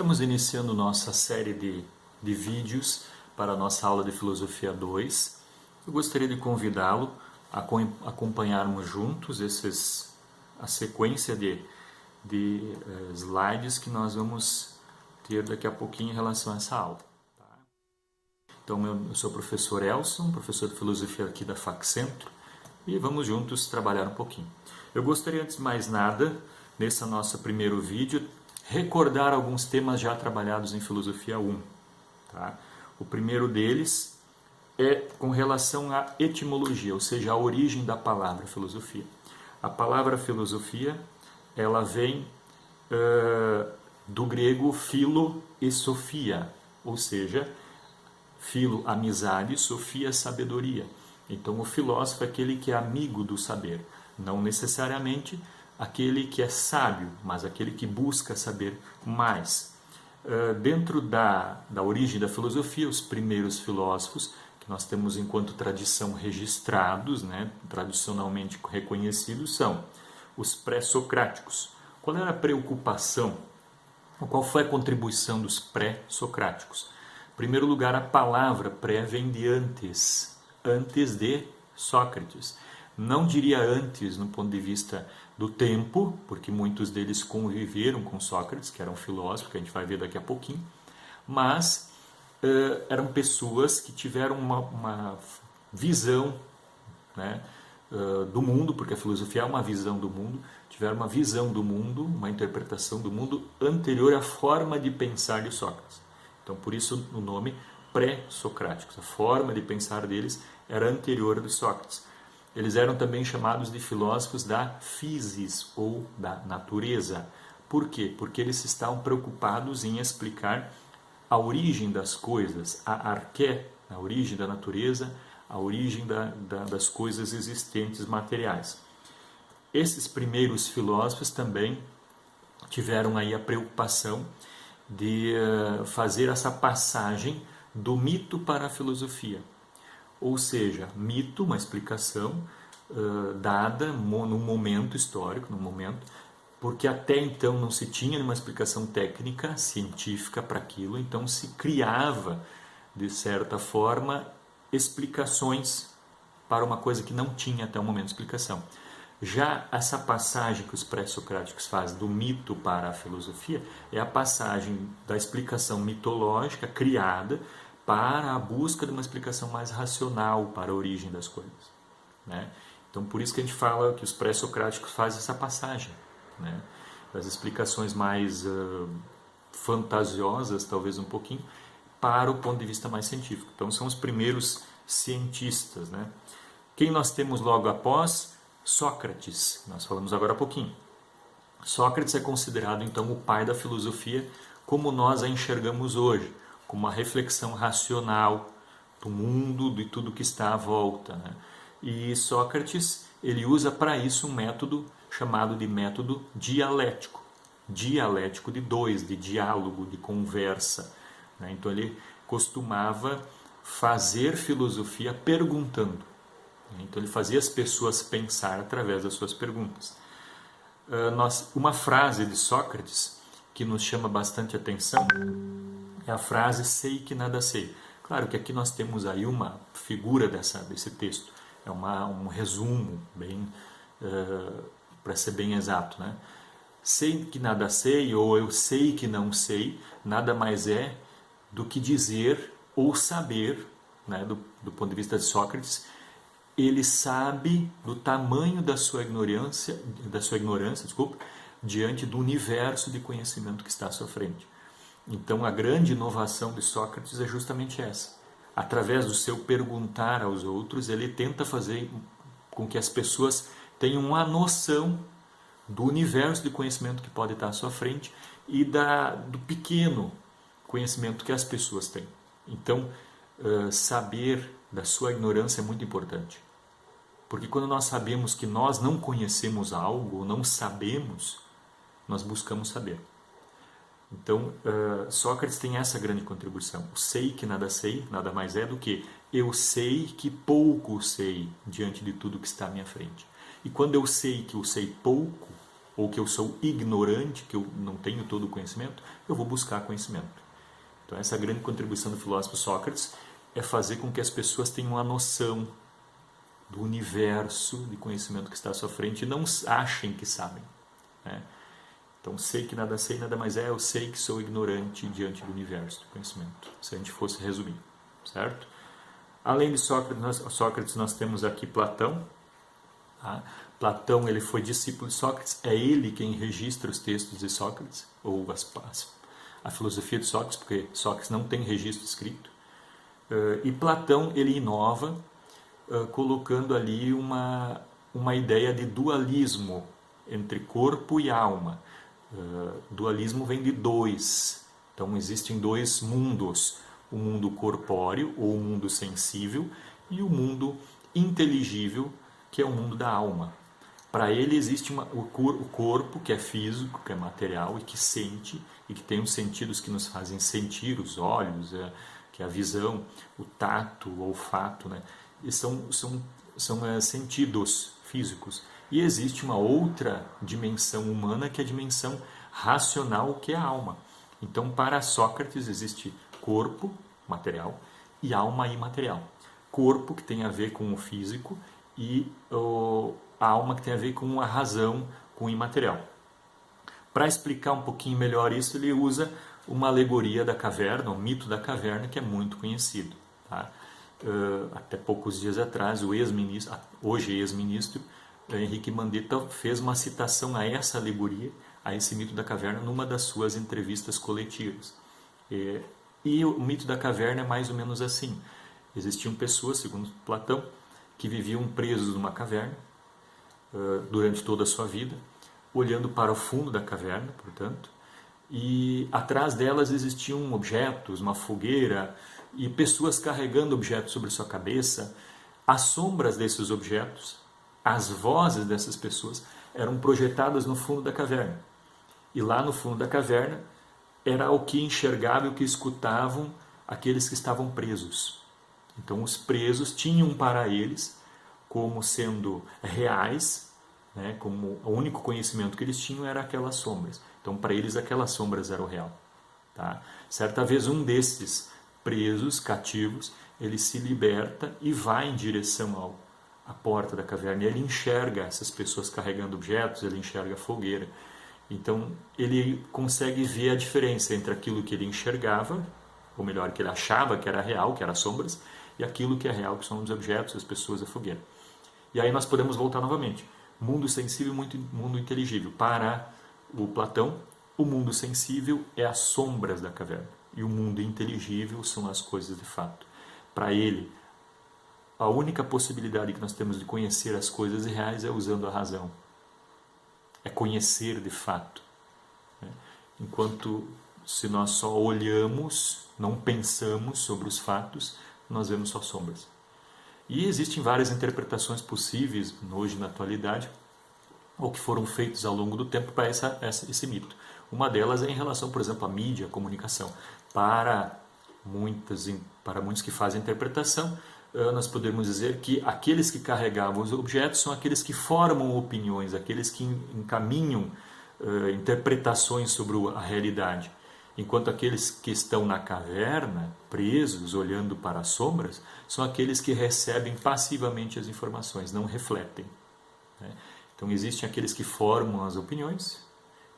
Estamos iniciando nossa série de vídeos para a nossa aula de Filosofia 2. Eu gostaria de convidá-lo a acompanharmos juntos a sequência de slides que nós vamos ter daqui a pouquinho em relação a essa aula. Tá? Então, eu sou o professor Elson, professor de Filosofia aqui da FAC Centro, e vamos juntos trabalhar um pouquinho. Eu gostaria, antes de mais nada, nesse nosso primeiro vídeo, recordar alguns temas já trabalhados em Filosofia 1. Tá? O primeiro deles é com relação à etimologia, ou seja, a origem da palavra filosofia. A palavra filosofia, ela vem do grego philo e sofia, ou seja, philo, amizade, sofia, sabedoria. Então, o filósofo é aquele que é amigo do saber, não necessariamente aquele que é sábio, mas aquele que busca saber mais. Dentro da origem da filosofia, os primeiros filósofos, que nós temos enquanto tradição registrados, né, tradicionalmente reconhecidos, são os pré-socráticos. Qual era a preocupação? Qual foi a contribuição dos pré-socráticos? Em primeiro lugar, a palavra pré vem de antes de Sócrates. Não diria antes no ponto de vista do tempo, porque muitos deles conviveram com Sócrates, que era um filósofo, que a gente vai ver daqui a pouquinho, mas eram pessoas que tiveram uma visão, né, do mundo, porque a filosofia é uma visão do mundo, tiveram uma visão do mundo, uma interpretação do mundo anterior à forma de pensar de Sócrates. Então, por isso o nome pré-socráticos. A forma de pensar deles era anterior a de Sócrates. Eles eram também chamados de filósofos da physis, ou da natureza. Por quê? Porque eles estavam preocupados em explicar a origem das coisas, a arqué, a origem da natureza, a origem das coisas existentes materiais. Esses primeiros filósofos também tiveram aí a preocupação de fazer essa passagem do mito para a filosofia. Ou seja, mito, uma explicação dada num momento histórico, porque até então não se tinha uma explicação técnica, científica para aquilo, então se criava, de certa forma, explicações para uma coisa que não tinha até o momento de explicação. Já essa passagem que os pré-socráticos fazem do mito para a filosofia é a passagem da explicação mitológica criada para a busca de uma explicação mais racional para a origem das coisas. Né? Então, por isso que a gente fala que os pré-socráticos fazem essa passagem, né? Das explicações mais fantasiosas, talvez um pouquinho, para o ponto de vista mais científico. Então, são os primeiros cientistas. Né? Quem nós temos logo após? Sócrates. Nós falamos agora há pouquinho. Sócrates é considerado, então, o pai da filosofia como nós a enxergamos hoje, como uma reflexão racional do mundo, de tudo que está à volta. Né? E Sócrates, ele usa para isso um método chamado de método dialético. Dialético de dois, de diálogo, de conversa. Né? Então ele costumava fazer filosofia perguntando. Então ele fazia as pessoas pensar através das suas perguntas. Uma frase de Sócrates que nos chama bastante atenção é a frase sei que nada sei. Claro que aqui nós temos aí uma figura desse texto, é um resumo, para ser bem exato. Né? Sei que nada sei, ou eu sei que não sei, nada mais é do que dizer ou saber, né, do ponto de vista de Sócrates, ele sabe do tamanho da sua ignorância, diante do universo de conhecimento que está à sua frente. Então, a grande inovação de Sócrates é justamente essa. Através do seu perguntar aos outros, ele tenta fazer com que as pessoas tenham uma noção do universo de conhecimento que pode estar à sua frente e do pequeno conhecimento que as pessoas têm. Então, saber da sua ignorância é muito importante. Porque quando nós sabemos que nós não conhecemos algo, ou não sabemos, nós buscamos saber. Então, Sócrates tem essa grande contribuição. O sei que nada mais é do que eu sei que pouco sei diante de tudo que está à minha frente. E quando eu sei que eu sei pouco, ou que eu sou ignorante, que eu não tenho todo o conhecimento, eu vou buscar conhecimento. Então essa é a grande contribuição do filósofo Sócrates, é fazer com que as pessoas tenham uma noção do universo de conhecimento que está à sua frente e não achem que sabem, né? Então, sei que nada sei, nada mais é, eu sei que sou ignorante diante do universo do conhecimento, se a gente fosse resumir, certo? Além de Sócrates, nós temos aqui Platão. Tá? Platão, ele foi discípulo de Sócrates, é ele quem registra os textos de Sócrates, ou a filosofia de Sócrates, porque Sócrates não tem registro escrito. E Platão, ele inova, colocando ali uma ideia de dualismo entre corpo e alma. Dualismo vem de dois, então existem dois mundos, o mundo corpóreo ou o mundo sensível e o mundo inteligível, que é o mundo da alma. Para ele existe o corpo, que é físico, que é material e que sente, e que tem os sentidos que nos fazem sentir, os olhos, que é a visão, o tato, o olfato, né? E são sentidos físicos. E existe uma outra dimensão humana, que é a dimensão racional, que é a alma. Então, para Sócrates, existe corpo, material, e alma imaterial. Corpo, que tem a ver com o físico, e a alma, que tem a ver com a razão, com o imaterial. Para explicar um pouquinho melhor isso, ele usa uma alegoria da caverna, o mito da caverna, que é muito conhecido. Tá? Até poucos dias atrás, hoje ex-ministro, Henrique Mandetta, fez uma citação a essa alegoria, a esse mito da caverna, numa das suas entrevistas coletivas. E o mito da caverna é mais ou menos assim. Existiam pessoas, segundo Platão, que viviam presos numa caverna durante toda a sua vida, olhando para o fundo da caverna, portanto, e atrás delas existiam objetos, uma fogueira, e pessoas carregando objetos sobre sua cabeça. As sombras desses objetos, as vozes dessas pessoas eram projetadas no fundo da caverna. E lá no fundo da caverna era o que enxergavam e o que escutavam aqueles que estavam presos. Então os presos tinham para eles como sendo reais, né, como o único conhecimento que eles tinham era aquelas sombras. Então para eles aquelas sombras eram o real. Tá? Certa vez um desses presos, cativos, ele se liberta e vai em direção à porta da caverna. E ele enxerga essas pessoas carregando objetos, ele enxerga a fogueira. Então ele consegue ver a diferença entre aquilo que ele enxergava, ou melhor, que ele achava que era real, que eram as sombras, e aquilo que é real, que são os objetos, as pessoas, a fogueira. E aí nós podemos voltar novamente. Mundo sensível e mundo inteligível. Para o Platão, o mundo sensível é as sombras da caverna. E o mundo inteligível são as coisas de fato. Para ele, a única possibilidade que nós temos de conhecer as coisas reais é usando a razão. É conhecer de fato. Enquanto se nós só olhamos, não pensamos sobre os fatos, nós vemos só sombras. E existem várias interpretações possíveis hoje na atualidade, ou que foram feitas ao longo do tempo para esse mito. Uma delas é em relação, por exemplo, à mídia, à comunicação. Para muitos que fazem interpretação, nós podemos dizer que aqueles que carregavam os objetos são aqueles que formam opiniões, aqueles que encaminham interpretações sobre a realidade. Enquanto aqueles que estão na caverna, presos, olhando para as sombras, são aqueles que recebem passivamente as informações, não refletem. Então existem aqueles que formam as opiniões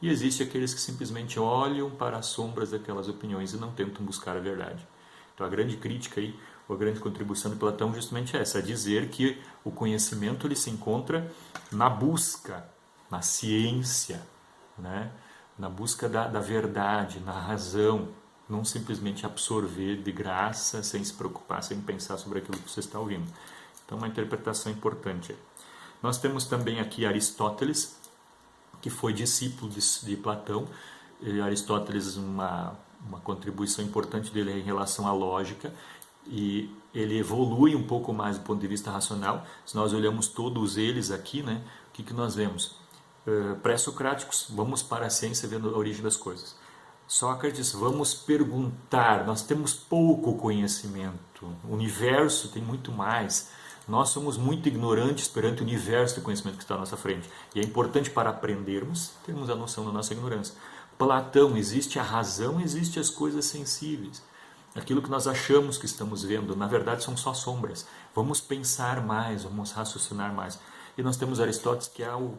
e existem aqueles que simplesmente olham para as sombras daquelas opiniões e não tentam buscar a verdade. Então a grande crítica aí, a grande contribuição de Platão justamente é essa, dizer que o conhecimento ele se encontra na busca, na ciência, né? Na busca da verdade, na razão, não simplesmente absorver de graça, sem se preocupar, sem pensar sobre aquilo que você está ouvindo. Então, uma interpretação importante. Nós temos também aqui Aristóteles, que foi discípulo de Platão. E Aristóteles, uma contribuição importante dele é em relação à lógica, e ele evolui um pouco mais do ponto de vista racional. Se nós olhamos todos eles aqui, né, o que nós vemos? Pré-socráticos, vamos para a ciência vendo a origem das coisas. Sócrates, vamos perguntar, nós temos pouco conhecimento, o universo tem muito mais, Nós somos muito ignorantes perante o universo de conhecimento que está à nossa frente. E é importante para aprendermos, termos a noção da nossa ignorância. Platão, existe a razão, existe as coisas sensíveis. Aquilo que nós achamos que estamos vendo, na verdade são só sombras. Vamos pensar mais, vamos raciocinar mais. E nós temos Aristóteles, que é o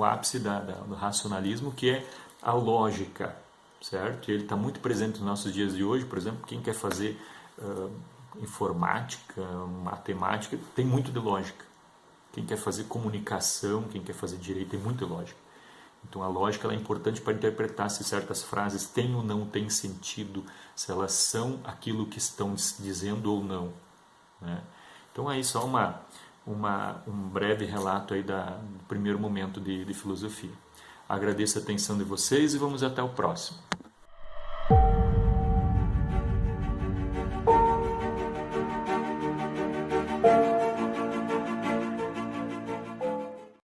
ápice do racionalismo, que é a lógica, certo? E ele está muito presente nos nossos dias de hoje. Por exemplo, quem quer fazer informática, matemática, tem muito de lógica. Quem quer fazer comunicação, quem quer fazer direito, tem muito de lógica. Então a lógica ela é importante para interpretar se certas frases têm ou não têm sentido, se elas são aquilo que estão dizendo ou não, né? Então aí só um breve relato aí do primeiro momento de filosofia. Agradeço a atenção de vocês e vamos até o próximo.